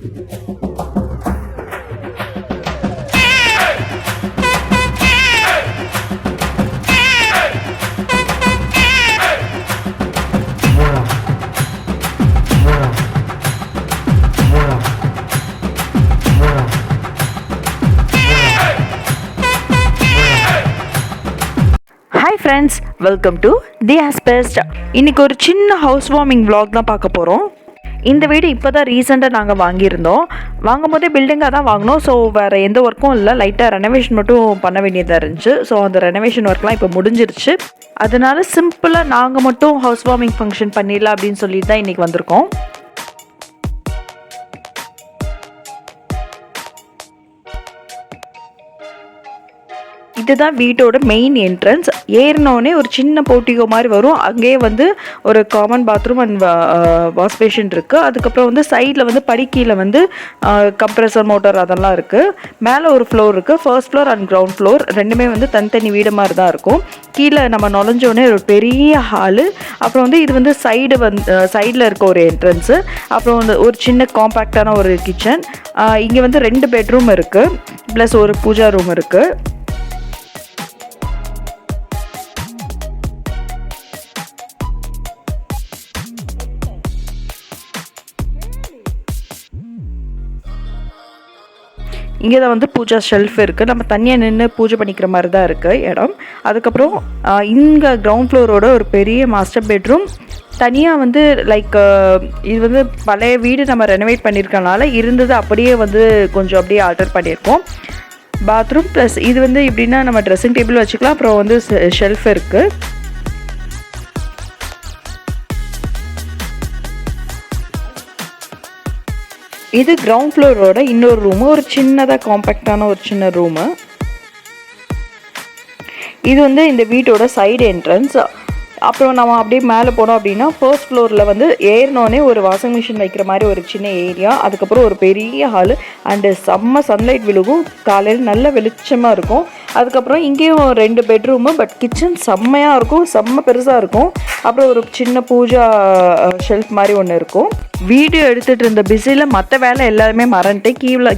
Hi friends, welcome to the ஆஸ்பெஸ்ட். இன்றைக்கி ஒரு சின்ன ஹவுஸ் வார்மிங் விலாக் தான் பார்க்க போகிறோம். இந்த வீடு இப்போ தான் ரீசெண்டாக நாங்கள் வாங்கியிருந்தோம். வாங்கும் போதே பில்டிங்காக தான் வாங்கினோம். ஸோ வேறு எந்த ஒர்க்கும் இல்லை, லைட்டாக ரெனோவேஷன் மட்டும் பண்ண வேண்டியதாக இருந்துச்சு. ஸோ அந்த ரெனோவேஷன் ஒர்க்லாம் இப்போ முடிஞ்சிருச்சு. அதனால சிம்பிளாக நாங்கள் மட்டும் ஹவுஸ் வார்மிங் ஃபங்க்ஷன் பண்ணிடலாம் அப்படின்னு சொல்லிட்டு தான் இன்றைக்கி வந்திருக்கோம். இதுதான் வீட்டோட மெயின் என்ட்ரன்ஸ். ஏறினோடனே ஒரு சின்ன போர்ட்டிகோ மாதிரி வரும். அங்கேயே வந்து ஒரு common bathroom and wash basin இருக்குது. அதுக்கப்புறம் வந்து சைடில் வந்து படிக்கீழே வந்து கம்ப்ரெசர் மோட்டர் அதெல்லாம் இருக்குது. மேலே ஒரு ஃப்ளோர் இருக்குது. First floor and ground floor ரெண்டுமே வந்து தனித்தனி வீடு மாதிரி தான் இருக்கும். கீழே நம்ம நுழைஞ்சோடனே ஒரு பெரிய ஹாலு. அப்புறம் வந்து இது வந்து சைடில் இருக்க ஒரு என்ட்ரன்ஸு. அப்புறம் வந்து ஒரு சின்ன காம்பேக்டான ஒரு கிச்சன். இங்கே வந்து 2 பெட்ரூம் இருக்குது, ப்ளஸ் ஒரு பூஜா ரூம் இருக்குது. இங்கே தான் வந்து பூஜா ஷெல்ஃப் இருக்குது. நம்ம தனியாக நின்று பூஜை பண்ணிக்கிற மாதிரி தான் இருக்குது இடம். அதுக்கப்புறம் இங்கே கிரவுண்ட் ஃப்ளோரோட ஒரு பெரிய மாஸ்டர் பெட்ரூம். தனியாக வந்து லைக் இது வந்து பழைய வீடு நம்ம ரெனோவேட் பண்ணியிருக்கனால இருந்தது அப்படியே வந்து கொஞ்சம் அப்படியே ஆல்டர் பண்ணியிருக்கோம். பாத்ரூம் ப்ளஸ் இது வந்து எப்படின்னா நம்ம ட்ரெஸ்ஸிங் டேபிள் வச்சுக்கலாம். அப்புறம் வந்து ஷெல்ஃப் இருக்குது. இது கிரவுண்ட் ஃப்ளோரோட இன்னொரு ரூமு, ஒரு சின்னதாக காம்பேக்டான ஒரு சின்ன ரூமு. இது வந்து இந்த வீட்டோட சைடு என்ட்ரன்ஸ். அப்புறம் நம்ம அப்படியே மேலே போனோம் அப்படின்னா ஃபர்ஸ்ட் ஃப்ளோரில் வந்து ஏறினோடனே ஒரு வாஷிங் மிஷின் வைக்கிற மாதிரி ஒரு சின்ன ஏரியா. அதுக்கப்புறம் ஒரு பெரிய ஹாலு அண்டு செம்ம சன்லைட் விழுகும். காலையில் நல்ல வெளிச்சமாக இருக்கும். அதுக்கப்புறம் இங்கேயும் 2 பெட்ரூமு, பட் கிச்சன் செம்மையாக இருக்கும், செம்ம பெருசாக இருக்கும். அப்புறம் ஒரு சின்ன பூஜா ஷெல்ஃப் மாதிரி ஒன்று இருக்கும். வீடியோ எடுத்துகிட்டு இருந்த பிஸியில் மற்ற வேலை எல்லாருமே மறந்துட்டு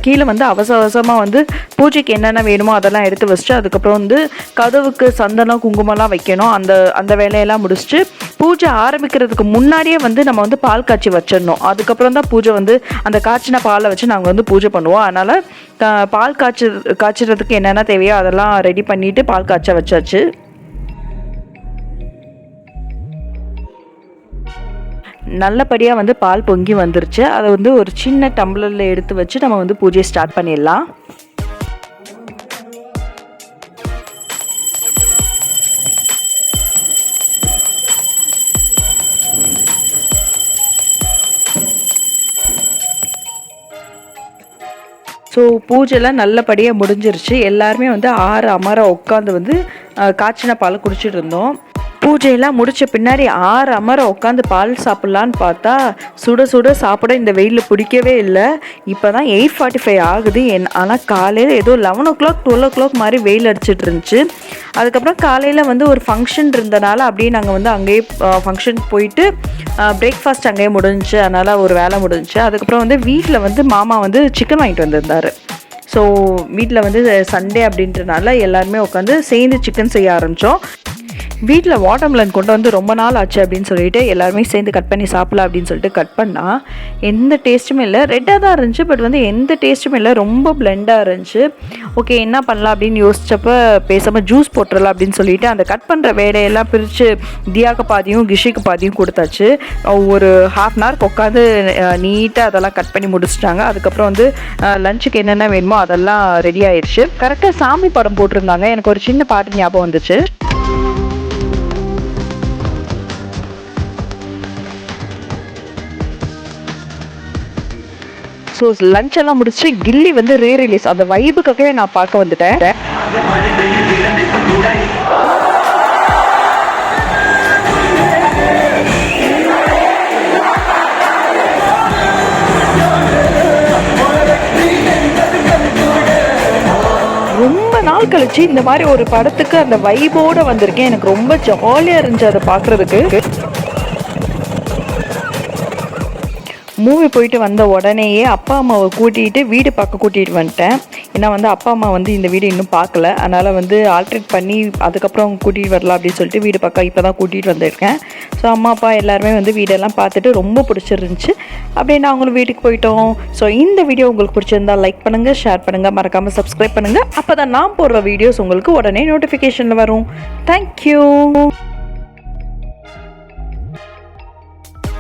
கீழே வந்து அவசரமாக வந்து பூஜைக்கு என்னென்ன வேணுமோ அதெல்லாம் எடுத்து வச்சுட்டு அதுக்கப்புறம் வந்து கதவுக்கு சந்தனம் குங்குமம்லாம் வைக்கணும். அந்த வேலையெல்லாம் முடிச்சுட்டு பூஜை ஆரம்பிக்கிறதுக்கு முன்னாடியே வந்து நம்ம வந்து பால் காய்ச்சி வச்சிடணும். அதுக்கப்புறம் தான் பூஜை வந்து அந்த காய்ச்சின பாலை வச்சு நாங்கள் வந்து பூஜை பண்ணுவோம். அதனால் பால் காய்ச்சறதுக்கு என்னென்ன தேவையோ அதெல்லாம் ரெடி பண்ணிவிட்டு பால் காய்ச்ச வச்சாச்சு. நல்லபடியாக வந்து பால் பொங்கி வந்துருச்சு. அதை வந்து ஒரு சின்ன டம்ளரில் எடுத்து வச்சு நம்ம வந்து பூஜையை ஸ்டார்ட் பண்ணிடலாம். ஸோ பூஜைலாம் நல்லபடியாக முடிஞ்சிருச்சு. எல்லாருமே வந்து அமர உட்காந்து வந்து காய்ச்சின பால் குடிச்சிட்டு இருந்தோம். பூஜையெல்லாம் முடித்த பின்னாடி அமர உட்காந்து பால் சாப்பிட்லான்னு பார்த்தா சுட சுட சாப்பிட இந்த வெயிலில் பிடிக்கவே இல்லை. இப்போ தான் 8:45 ஆகுது. ஆனால் காலையில் ஏதோ 11 o'clock 12 o'clock மாதிரி வெயில் அடிச்சிட்டு இருந்துச்சு. அதுக்கப்புறம் காலையில் வந்து ஒரு ஃபங்க்ஷன் இருந்தனால அப்படியே நாங்கள் வந்து அங்கேயே ஃபங்க்ஷன் போயிட்டு பிரேக்ஃபாஸ்ட் அங்கேயே முடிஞ்சிச்சு. அதனால் ஒரு வேலை முடிஞ்சிச்சு. அதுக்கப்புறம் வந்து வீட்டில் வந்து மாமா வந்து சிக்கன் வாங்கிட்டு வந்திருந்தார். ஸோ வீட்டில் வந்து சண்டே அப்படின்றனால எல்லாருமே உட்காந்து சேர்ந்து சிக்கன் செய்ய ஆரம்பித்தோம். வீட்டில் வாட்டர்மெலன் கொண்டு வந்து ரொம்ப நாள் ஆச்சு அப்படின்னு சொல்லிட்டு எல்லாருமே சேர்ந்து கட் பண்ணி சாப்பிடலாம் அப்படின்னு சொல்லிட்டு கட் பண்ணால் எந்த டேஸ்ட்டுமே இல்லை. ரெட்டாக தான் இருந்துச்சு, பட் வந்து எந்த டேஸ்ட்டுமே இல்லை, ரொம்ப பிளெண்டாக இருந்துச்சு. ஓகே என்ன பண்ணலாம் அப்படின்னு யோசிச்சப்போ பேசாமல் ஜூஸ் போட்டுடலாம் அப்படின்னு சொல்லிட்டு அந்த கட் பண்ணுற வேலையெல்லாம் பிரித்து தியாக்கு பாதியும் கிஷிக்கு பாதியும் கொடுத்தாச்சு. ஒரு 1/2 hour உட்காந்து நீட்டாக அதெல்லாம் கட் பண்ணி முடிச்சிட்டாங்க. அதுக்கப்புறம் வந்து லஞ்சுக்கு என்னென்ன வேணுமோ அதெல்லாம் ரெடி ஆயிடுச்சு. கரெக்டாக சாமி படம் போட்டிருந்தாங்க. எனக்கு ஒரு சின்ன பாட்டு ஞாபகம் வந்துச்சு. ஸோ லஞ்ச் எல்லாம் முடிச்சு கில்லி வந்து ரீரிலீஸ் அந்த வைபுக்காகவே நான் பார்க்க வந்துட்டேன். ரொம்ப நாள் கழிச்சு இந்த மாதிரி ஒரு படத்துக்கு அந்த வைபோட வந்திருக்கேன். எனக்கு ரொம்ப ஜாலியாக இருந்துச்சு அதை பார்க்குறதுக்கு. மூவி போயிட்டு வந்த உடனேயே அப்பா அம்மாவை கூட்டிகிட்டு வீடு பார்க்க கூட்டிகிட்டு வந்துட்டேன். ஏன்னா வந்து அப்பா அம்மா வந்து இந்த வீடு இன்னும் பார்க்கல, அதனால் வந்து ஆல்ட்ரேட் பண்ணி அதுக்கப்புறம் கூட்டிகிட்டு வரலாம் அப்படின்னு சொல்லிட்டு வீடு பார்க்க இப்போ தான் கூட்டிகிட்டு வந்திருக்கேன். ஸோ அம்மா அப்பா எல்லாருமே வந்து வீடெல்லாம் பார்த்துட்டு ரொம்ப பிடிச்சிருந்துச்சு. அப்படியே நாங்களும் வீட்டுக்கு போயிட்டோம். ஸோ இந்த வீடியோ உங்களுக்கு பிடிச்சிருந்தா லைக் பண்ணுங்கள், ஷேர் பண்ணுங்கள், மறக்காமல் சப்ஸ்கிரைப் பண்ணுங்கள். அப்போ தான் நான் போடுற வீடியோஸ் உங்களுக்கு உடனே நோட்டிஃபிகேஷனில் வரும். தேங்க்யூ.